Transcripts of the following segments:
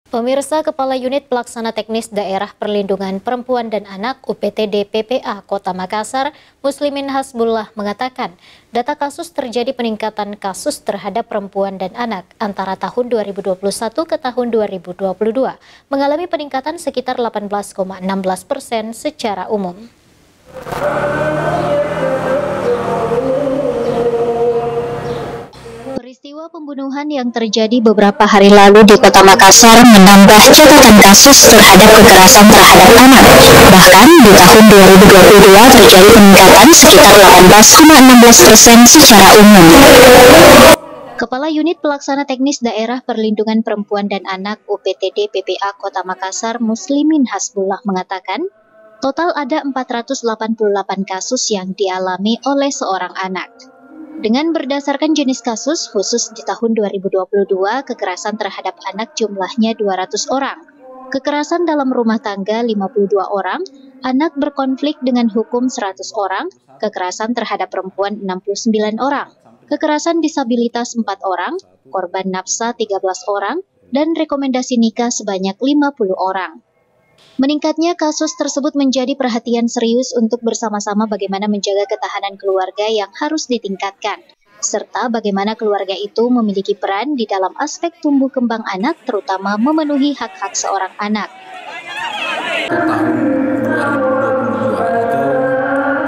Pemirsa, Kepala Unit Pelaksana Teknis Daerah Perlindungan Perempuan dan Anak UPTD PPA Kota Makassar, Muslimin Hasbullah mengatakan, data kasus terjadi peningkatan kasus terhadap perempuan dan anak antara tahun 2021 ke tahun 2022, mengalami peningkatan sekitar 18,16% secara umum. Peristiwa pembunuhan yang terjadi beberapa hari lalu di Kota Makassar menambah catatan kasus terhadap kekerasan terhadap anak. Bahkan di tahun 2022 terjadi peningkatan sekitar 18,16% secara umum. Kepala Unit Pelaksana Teknis Daerah Perlindungan Perempuan dan Anak UPTD PPA Kota Makassar, Muslimin Hasbullah mengatakan, total ada 488 kasus yang dialami oleh seorang anak. Dengan berdasarkan jenis kasus, khusus di tahun 2022, kekerasan terhadap anak jumlahnya 200 orang, kekerasan dalam rumah tangga 52 orang, anak berkonflik dengan hukum 100 orang, kekerasan terhadap perempuan 69 orang, kekerasan disabilitas 4 orang, korban nafsa 13 orang, dan rekomendasi nikah sebanyak 50 orang. Meningkatnya kasus tersebut menjadi perhatian serius untuk bersama-sama bagaimana menjaga ketahanan keluarga yang harus ditingkatkan, serta bagaimana keluarga itu memiliki peran di dalam aspek tumbuh kembang anak, terutama memenuhi hak-hak seorang anak. Tahun 2022 itu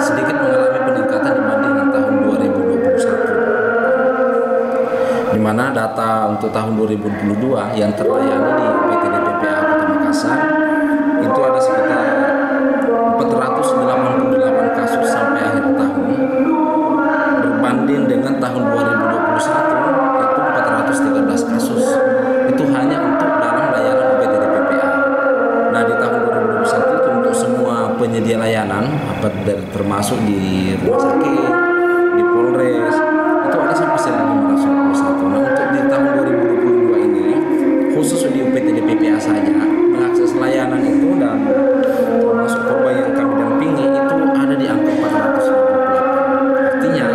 sedikit mengalami peningkatan dibandingkan tahun 2021, di mana data untuk tahun 2022 yang terlayani di UPTD PPA Kota Makassar itu ada sekitar 488 kasus sampai akhir tahun, berbanding dengan tahun 2021 itu 413 kasus. Itu hanya untuk dalam layanan UPTD PPA. Nah, di tahun 2021 itu untuk semua penyedia layanan, termasuk di rumah sakit, di Polres, itu ada sampai 1.521. Nah, untuk di tahun 2022 ini, khusus di UPTD PPA saja, mengakses layanan itu dan termasuk korban yang kami dampingi itu ada di angka 458. Artinya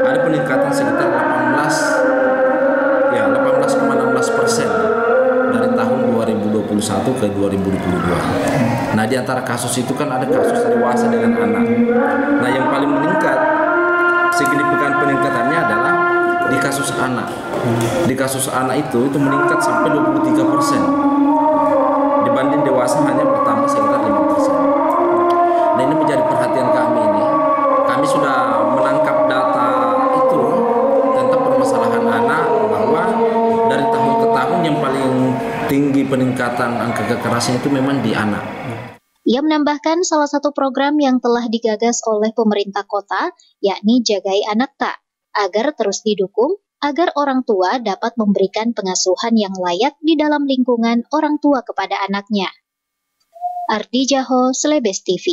ada peningkatan sekitar 18,16% dari tahun 2021 ke 2022. Nah, di antara kasus itu kan ada kasus dewasa dengan anak. Nah, yang paling meningkat signifikan peningkatannya adalah di kasus anak. Di kasus anak itu meningkat sampai 23%. Dibanding dewasa hanya bertambah sekitar 5%. Nah, ini menjadi perhatian kami ini. Kami sudah menangkap data itu tentang permasalahan anak, bahwa dari tahun ke tahun yang paling tinggi peningkatan angka kekerasan itu memang di anak. Ia menambahkan salah satu program yang telah digagas oleh pemerintah kota, yakni Jagai Anak Tak, agar terus didukung, agar orang tua dapat memberikan pengasuhan yang layak di dalam lingkungan orang tua kepada anaknya. Ardi Jaho, Slebes TV.